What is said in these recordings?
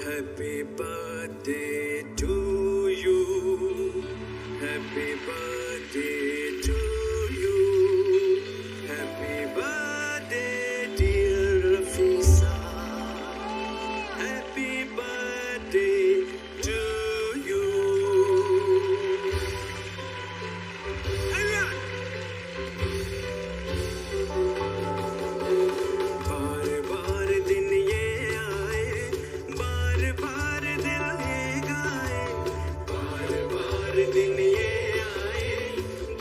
Happy birthday to you. Happy birthday to you. Happy birthday dear Rafisa. Happy birthday to you. बार बार दिन ये आए, बार बार दिल ये गाए, बार बार दिन ये आए,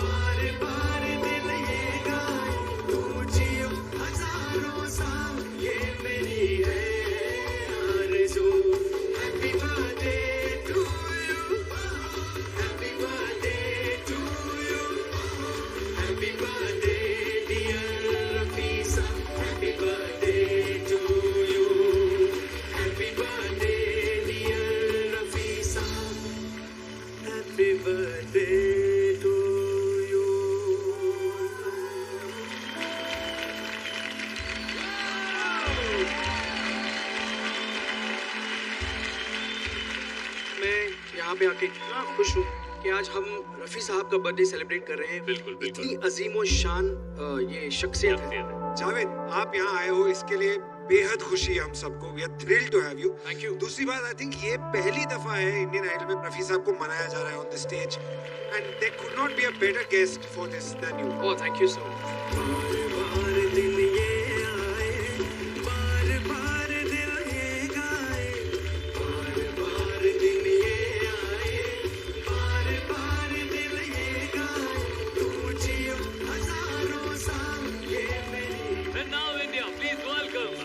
बार बार दिल ये गाए, तू जियो हजारों साल, ये मेरी है आरज़ू। Happy birthday to you, happy birthday to you, happy birthday dear Rafisa, happy birthday to you, happy birthday dear Rafisa, happy birthday to you. मैं यहाँ पे आके इतना खुश हूँ कि आज हम रफ़ी साहब का बर्थडे सेलिब्रेट कर रहे हैं। बिल्कुल, बिल्कुल। इतनी अजीम और शान ये शख्सियत है। जावेद, आप यहाँ आए हो इसके लिए बेहद खुशी है हम सबको। We are thrilled to have you. Thank you. दूसरी बात, आई थिंक ये पहली दफा है इंडियन आइडल में रफी साहब को मनाया जा रहा है on the stage, and there could not be a better guest for this than you. Oh, thank you so much. बार बार दिन ये आए, बार बार दिल ये गाए, बार बार दिन ये आए, बार बार दिल ये गाए, तू जियो हजारों साल, ये मेरी। And now India, please welcome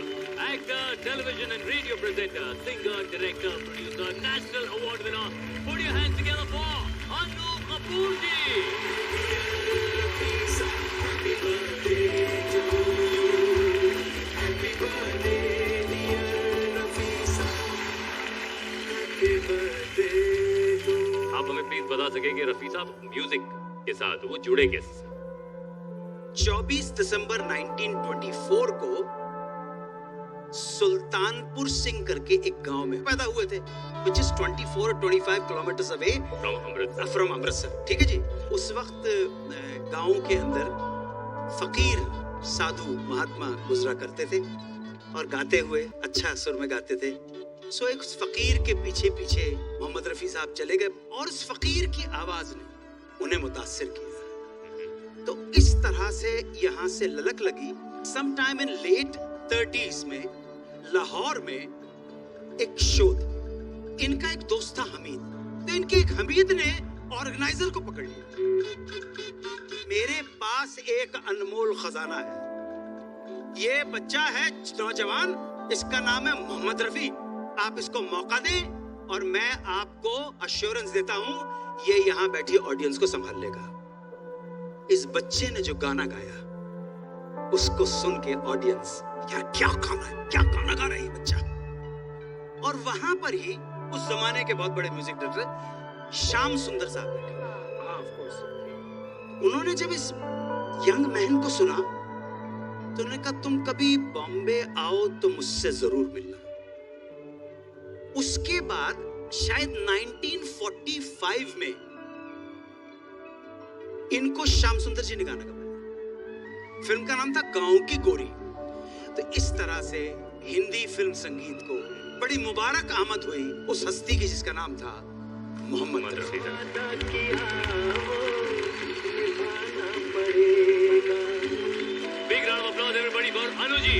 actor, television and radio presenter, singer, director, producer, national award winner. Put your hands together for Anu Kapoor ji. Happy birthday to you. Happy birthday dear Rafisa. Happy birthday to you. आप हमें please बता सके कि रफी साहब music के साथ वो जुड़े कैसे? 24 दिसंबर 1924 को सुल्तानपुर सिंह करके एक गांव में पैदा हुए थे, which is 24 or 25 kilometers away from Amritsar. ठीक है जी। उस वक्त गांव के अंदर फकीर साधु महात्मा गुजरा करते थे और गाते हुए अच्छा सुर में गाते थे। सो एक फकीर के पीछे पीछे मोहम्मद रफी साहब चले गए और उस फकीर की आवाज ने उन्हें मुतासिर किया। तो इस तरह से यहाँ से ललक लगी। Some time in late 30s में लाहौर में एक शो था। इनका एक दोस्त था हमीद, तो इनके एक हमीद ने ऑर्गेनाइजर को पकड़ लिया। मेरे पास एक अनमोल खजाना है, ये बच्चा है नौजवान, इसका नाम है मोहम्मद रफी, आप इसको मौका दें और मैं आपको अश्योरेंस देता हूं ये यहाँ बैठी ऑडियंस को संभाल लेगा। इस बच्चे ने जो गाना गाया उसको सुन के ऑडियंस, यार क्या गाना गा रहा है ये बच्चा। और वहां पर ही उस जमाने के बहुत बड़े म्यूजिक डायरेक्टर श्याम सुंदर साहब बैठे। उन्होंने जब इस यंग मैन को सुना तो उन्होंने कहा तुम कभी बॉम्बे आओ तो मुझसे जरूर मिलना। उसके बाद शायद 1945 में इनको श्याम सुंदर जी ने गाना गाया। फिल्म का नाम था गांव की गोरी। तो इस तरह से हिंदी फिल्म संगीत को बड़ी मुबारक आमद हुई उस हस्ती की जिसका नाम था Mohammad Rafi. Big round of applause everybody for Anu ji.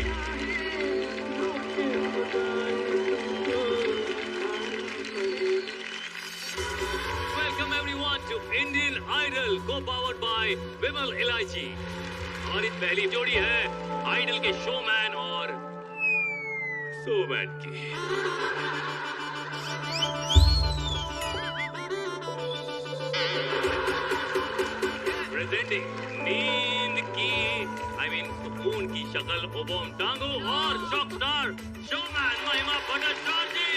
Welcome everyone to Indian Idol, co-powered by Vimal Ilaichi. हमारी पहली जोड़ी है आइडल के शोमैन और शोमैन की। Presenting नींद की, I mean सुकून की शक्ल ओबोम टांगू और शॉक स्टार शोमैन महिमा भट्टाचार्य जी।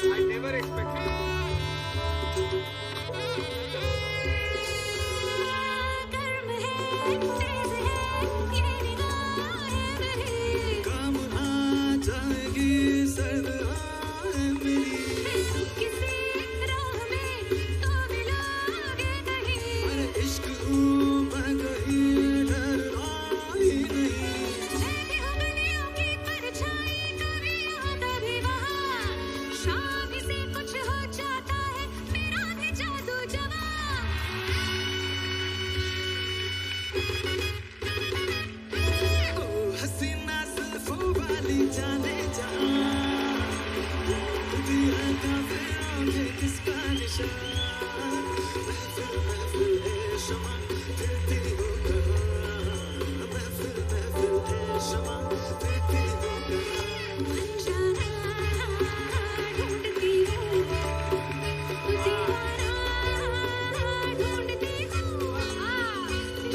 I never expected. गर्म है तेज है ये निगाहें मेरी काम आ जाएगी सर्द आए मेरी किसी राह में तो मिलोगे कहीं अरे इश्क हूँ मैं कहीं डरना ही नहीं ऐसी उंगलियों की परछाई कभी यहाँ कभी वहाँ शाम से कुछ हो जाता है मेरा भी जादू जवां ओ हसीना जुल्फों वाली जाने जहाँ दिया काफिरों में किसका निशान महफिल महफिल है शमा फिरती हो कहाँ महफिल महफिल है शमा फिरती हो कहाँ जाना ढूंढती हूँ दीवाना ढूंढती हूँ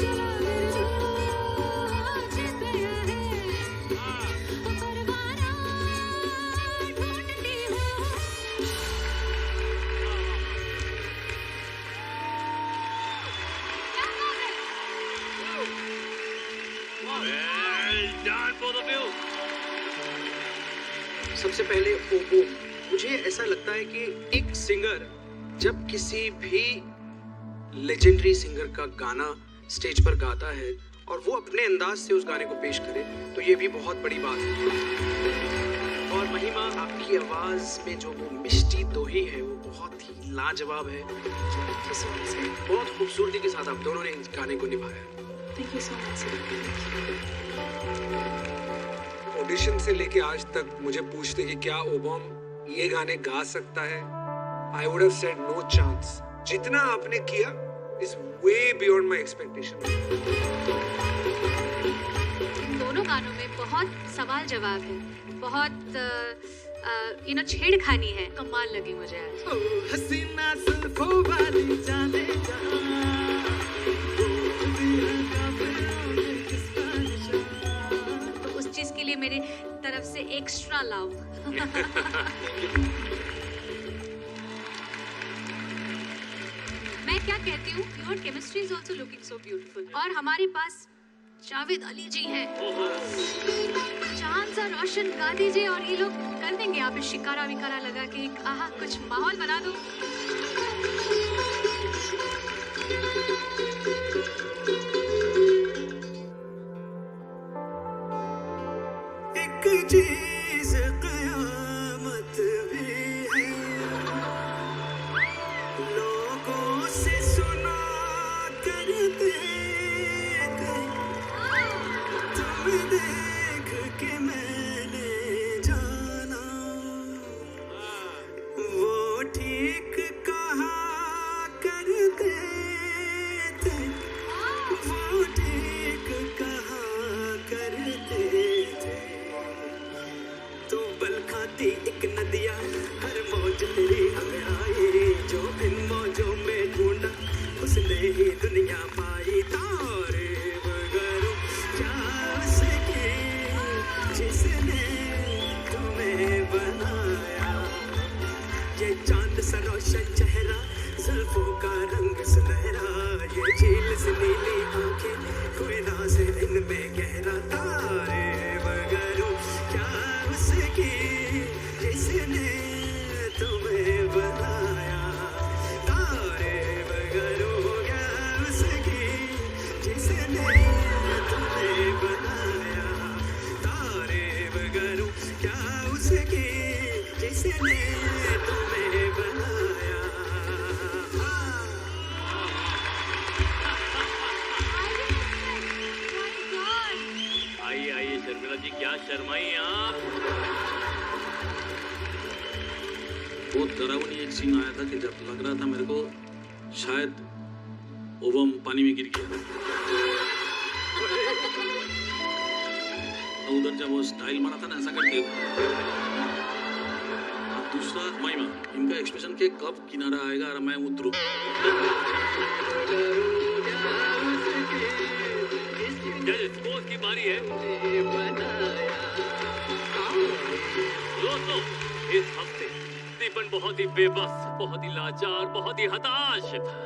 जला जिस गया है परवाना ढूंढती हूँ Well done, both of you. सबसे पहले ओपो मुझे ऐसा लगता है कि एक सिंगर जब किसी भी लेजेंडरी सिंगर का गाना स्टेज पर गाता है और वो अपने अंदाज से उस गाने को पेश करे तो ये भी बहुत बड़ी बात है और महिमा आपकी आवाज में जो वो मिष्टी दोही है वो बहुत ही लाजवाब है बहुत खूबसूरती के साथ आप दोनों ने इस गाने को निभाया है Thank you so much, sir. Audition से लेके आज तक मुझे पूछते कि क्या ओबॉम ये गाने गा सकता है, I would have said no chance. जितना आपने किया is way beyond my expectation. दोनों गानों में बहुत सवाल जवाब है, बहुत छेड़खानी है, कमाल लगी मुझे आज। ओ हसीना जुल्फों वाली जाने जहाँ तो उस चीज के लिए मेरी तरफ से एक्स्ट्रा लव। मैं क्या कहती हूँ, your chemistry is also looking so beautiful. और हमारे पास जावेद अली जी हैं, चांद सा रोशन गा दीजिए और ये लोग कर देंगे। यहाँ पे शिकारा विकारा लगा के एक कुछ माहौल बना दो। एक चीज कयामत भी है लोगों से सुना करते थे तुम देख के मैंने जाना वो ठीक कहा करते थे वो ठीक कहा करते थे तू बल खाती एक नदिया हर मौज तेरी हमें आए जो इन मौजों में ढूंढा उसने ही दुनिया पाई तारे वगैरह क्या उसकी जिसने तुम्हें बनाया ये चांद सा रोशन चेहरा जुल्फों का रंग सुनहरा ये झील से नीली आंखें कोई राज है इनमें गहरा तारे वगैरह क्या उसकी जिसने तुम्हें बनाया तारे वगैरह क्या उसकी जिसने तुम्हें बनाया तारे वगैरह क्या उसकी जिसने तुम्हें बनाया आइए आइए शर्मिला जी, क्या शर्माई आप? बहुत डरावनी एक सीन आया था कि जब लग रहा था मेरे को शायद ओबम पानी में गिर गया। तो उधर जब वो स्टाइल मारा था ना ऐसा करके। अब दूसरा महिमा, इनका एक्सप्रेशन के कब किनारा आएगा और मैं उतरूं। जज, स्पोर्ट्स की बारी है। इस हफ्ते दीपन बहुत ही बेबस, बहुत ही लाचार, बहुत ही हताश था।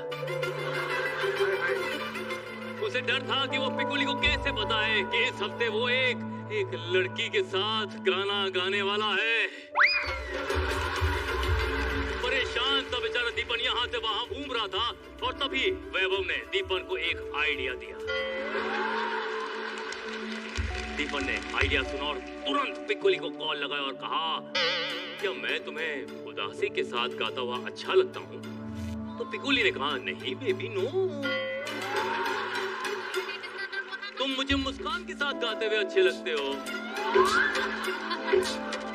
उसे डर था कि वो पिकुली को कैसे बताए कि इस हफ्ते वो एक लड़की के साथ गाना गाने वाला है। परेशान था बेचारा दीपन, यहाँ से वहाँ घूम रहा था और तभी वैभव ने दीपन को एक आइडिया दिया। दीपन ने आइडिया सुना और तुरंत पिकुली को कॉल लगाया और कहा, क्या मैं तुम्हें उदासी के साथ गाता हुआ अच्छा लगता हूँ? तो पिकुली ने कहा, नहीं बेबी नो, तुम मुझे मुस्कान के साथ गाते हुए अच्छे लगते हो।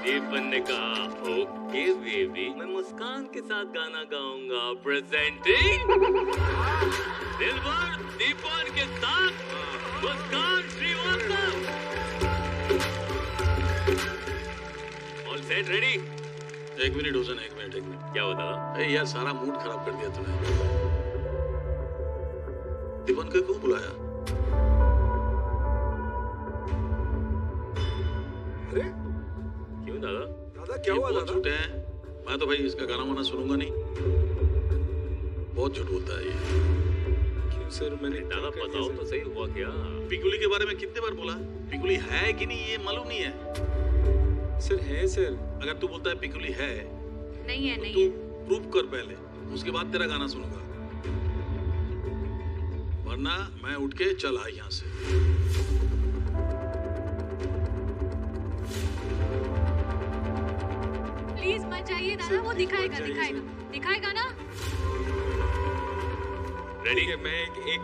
दीपन ने कहा, ओके बेबी, मैं मुस्कान के साथ गाना गाऊंगा। प्रेजेंटिंग दिलबर दीपन के साथ Muskan Srivastava. All set ready? एक मिनट हुसैन, एक मिनट। क्या होता? अरे यार सारा मूड खराब कर दिया तूने। दीपन को क्यों बुलाया? अरे क्यों दादा? दादा क्या हुआ बहुत दादा? झूठे हैं। मैं तो भाई इसका गाना वाना सुनूंगा नहीं। बहुत झूठ बोलता है ये। क्यों सर, मैंने दादा बताओ तो सही, हुआ क्या? पिकुली के बारे में कितने बार बोला? पिकुली है कि नहीं ये मालूम नहीं है। सर है सर। अगर तू बोलता है पिकुली है, नहीं है, तो नहीं तू है। प्रूव कर पहले, उसके बाद तेरा गाना सुनूंगा। वरना मैं उठ के चल आ यहाँ से। प्लीज मत जाइए दादा, वो दिखाएगा ना। रेडी? ठीक है, मैं एक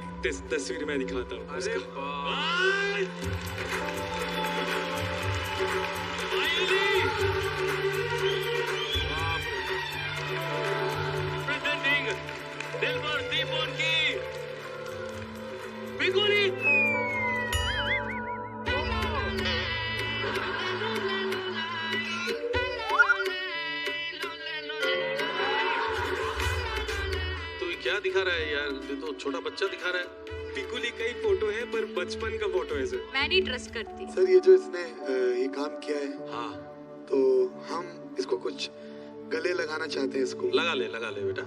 तस्वीर में दिखाता हूँ। अरे प्रेजेंटिंग दिलबर दीपन की पिकुली। तो ये क्या दिखा रहा है यार? ये तो छोटा बच्चा दिखा रहा है। पिकुली का ही फोटो है पर बचपन का फोटो है सर। मैं नहीं ट्रस्ट करती। सर ये जो इसने ये काम किया है, हाँ तो हम इसको कुछ गले लगाना चाहते हैं इसको। लगा ले बेटा।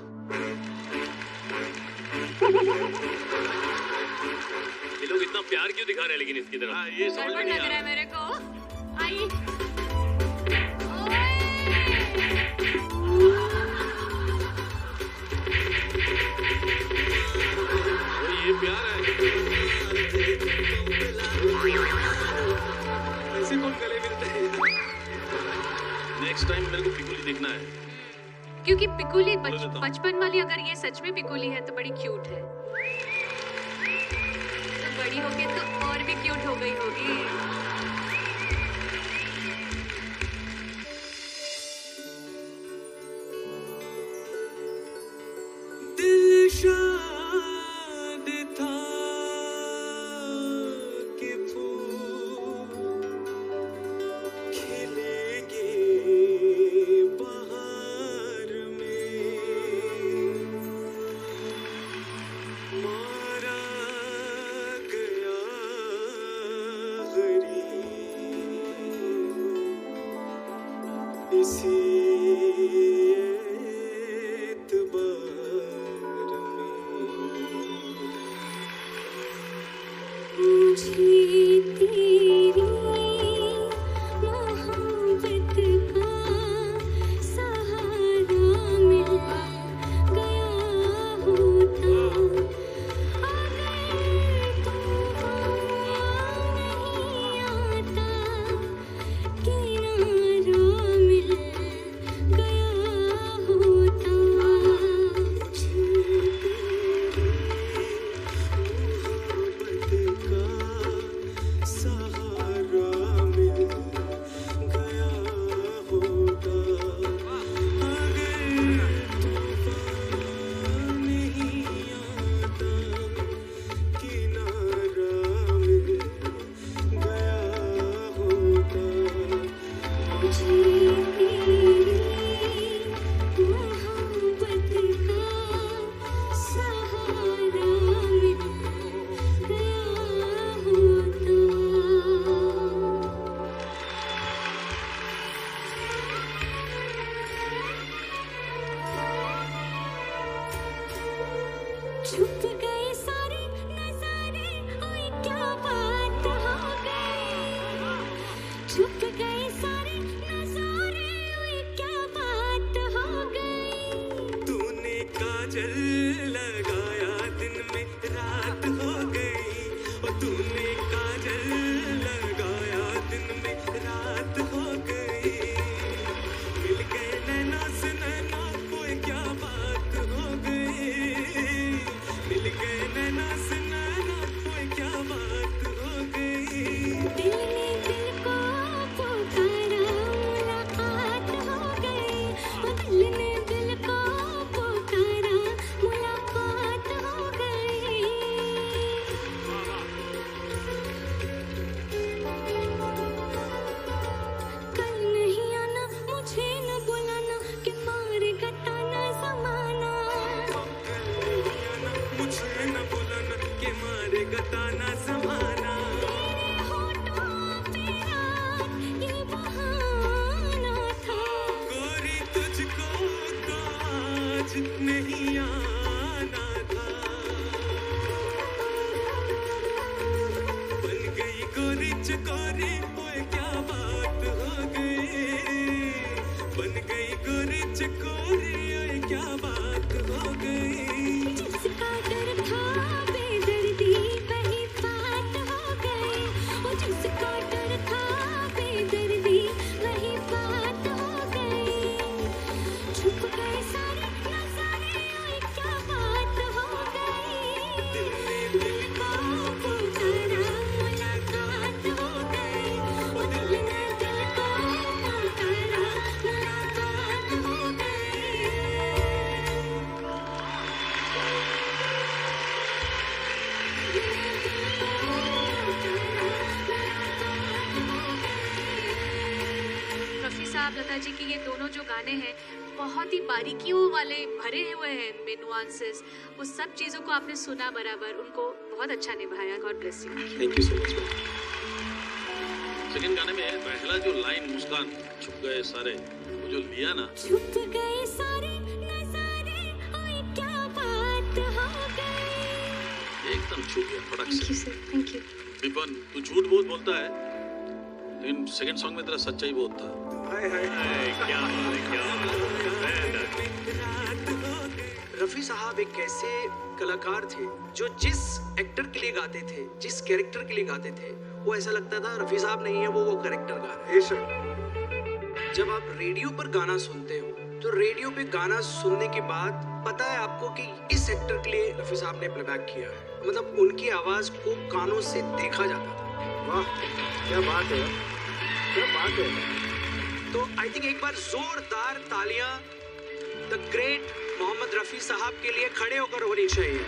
ये लोग इतना प्यार क्यों दिखा रहे हैं लेकिन इसकी तरफ? हाँ ये समझ में गड़बड़ नहीं लग आ रहा है रहा। मेरे को। आई ये प्यार है। ऐसे कौन गले मिलते हैं? नेक्स्ट टाइम मेरे को पिकुली देखना है। क्योंकि पिकुली बोल देता हूँ। बचपन वाली, अगर ये सच में पिकुली है तो बड़ी क्यूट है। तो बड़ी होगी तो और भी क्यूट हो गई होगी। दिल शाद था कि फूल खिलेंगे बहार में, मारा गया गरीब इसी छुप गए सारे नजारे, ओए क्या बात हो गई। छुप गए सारे नजारे, ओए क्या बात हो गई। तूने काजल लगाया दिन में रात हो गई, और तूने काजल लगाया दिन में रात हो गई। मिल गए नैना से नैना, ओए क्या बात हो गई। मिल गए नैना से नैना, ओए क्या बात हो गई। दिल ने दिल को पुकारा, मुलाकात हो गई। ओ दिल ने दिल को पुकारा, मुलाकात हो गई। कल नहीं आना, मुझे न बुलाना, कि मारेगा ताना ज़माना। मुझे न बुलाना के मारेगा ताना ज़माना। तेरे होठों पे रात ये बहाना था। गोरी तुझको तो आज नहीं आना था। बन गई गोरी चकोरी, ओए क्या बात हो गई। बन गई गोरी चकोरी, ओए क्या बात हो गई। जिसका डर था बेदर्दी, वही बात हो गई। ओ जिसका डर था बेदर्दी, वही बात हो गई। छुप गए सारे नजारे, ओए क्या बात हो गई। दिल ने दिल को पुकारा, मुलाकात हो गई। ओ दिल ने दिल को पुकारा, मुलाकात हो गई। रफ़ी साहब, लता जी की ये दोनों जो गाने हैं बहुत ही बारीकियों वाले भरे हुए हैं इनमें नुआंसेस। वो सब चीज़ों को आपने सुना बराबर, उनको बहुत अच्छा निभाया। God bless you. Thank you so much. Second गाने में पहला जो लाइन मुस्कान छुप गए सारे, वो जो लिया ना, छुप गए सारे नजारे, ओए क्या बात हो गई। एकदम छुप गया फटक थैंक यू से। Sir, thank you. विपन, तू झूठ बहुत बोलता है, लेकिन सेकंड सॉन्ग में तेरा सच्चाई बहुत था। रफ़ी साहब एक ऐसे कलाकार थे जो जिस एक्टर के लिए गाते थे, जिस कैरेक्टर के लिए गाते थे, वो ऐसा लगता था रफ़ी साहब नहीं है, वो कैरेक्टर गा रहे हैं। जब आप रेडियो पर गाना सुनते हो, तो रेडियो पे गाना सुनने के बाद पता है आपको कि इस एक्टर के लिए रफ़ी साहब ने प्लेबैक किया है। मतलब उनकी आवाज़ को कानों से देखा जाता था। वाह क्या बात है, क्या बात है। तो आई थिंक एक बार जोरदार तालियां द ग्रेट मोहम्मद रफ़ी साहब के लिए खड़े होकर होनी चाहिए।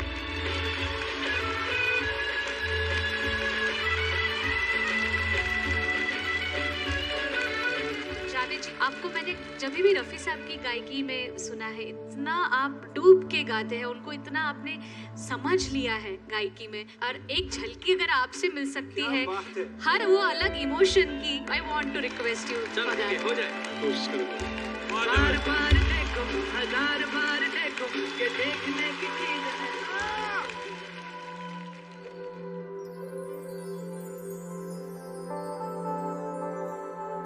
जावेद जी, आपको मैंने जब भी रफ़ी साहब की गायकी में सुना है, इतना आप डूब के गाते हैं, उनको इतना आपने समझ लिया है गायकी में। और एक झलकी अगर आपसे मिल सकती है हर वो अलग इमोशन की, I want to request you चलो फॉर ठीक है, दैट। हो जाए। कोशिश करूंगा। बार बार देखो, हजार बार देखो, के देखने की चीज है।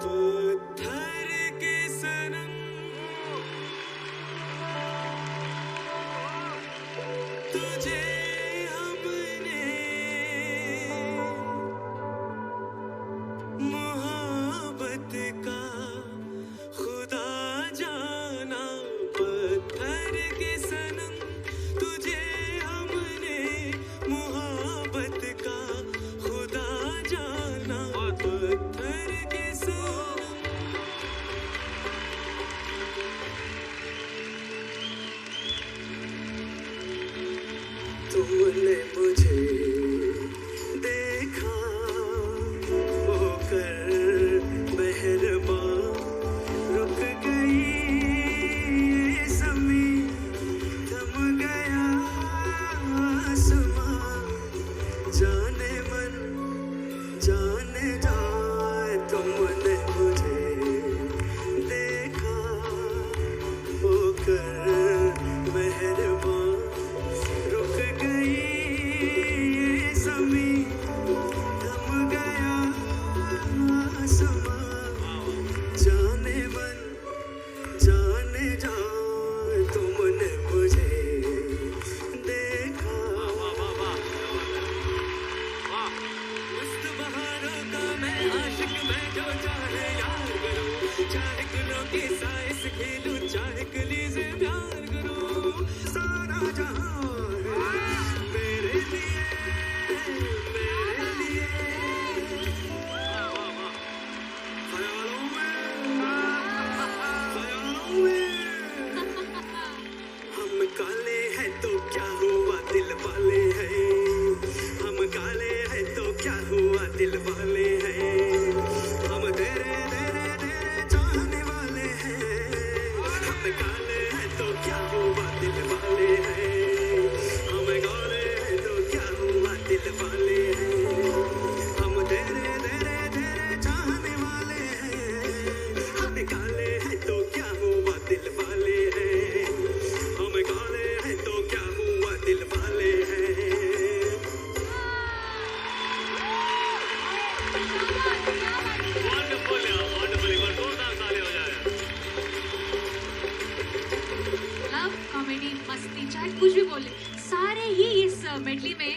पत्थर के सनम, तुझे हमने मोहब्बत का खुदा जाना। पत्थर के सनम, तुझे हमने मोहब्बत का खुदा जाना। पत्थर के सनम, तुमने मुझे देखा होकर मेहरबान, रुक गई ये ज़मीं, थम गया आसमां। जाने मन जाने जाए, तुमने मुझे देखा होकर मेहरबान, रुक वंडरफुल यार, वंडरफुल। एक बार जोरदार ताली हो जाए। लव, कॉमेडी, मस्ती, चाहे कुछ भी बोले, सारे ही इस मेडली में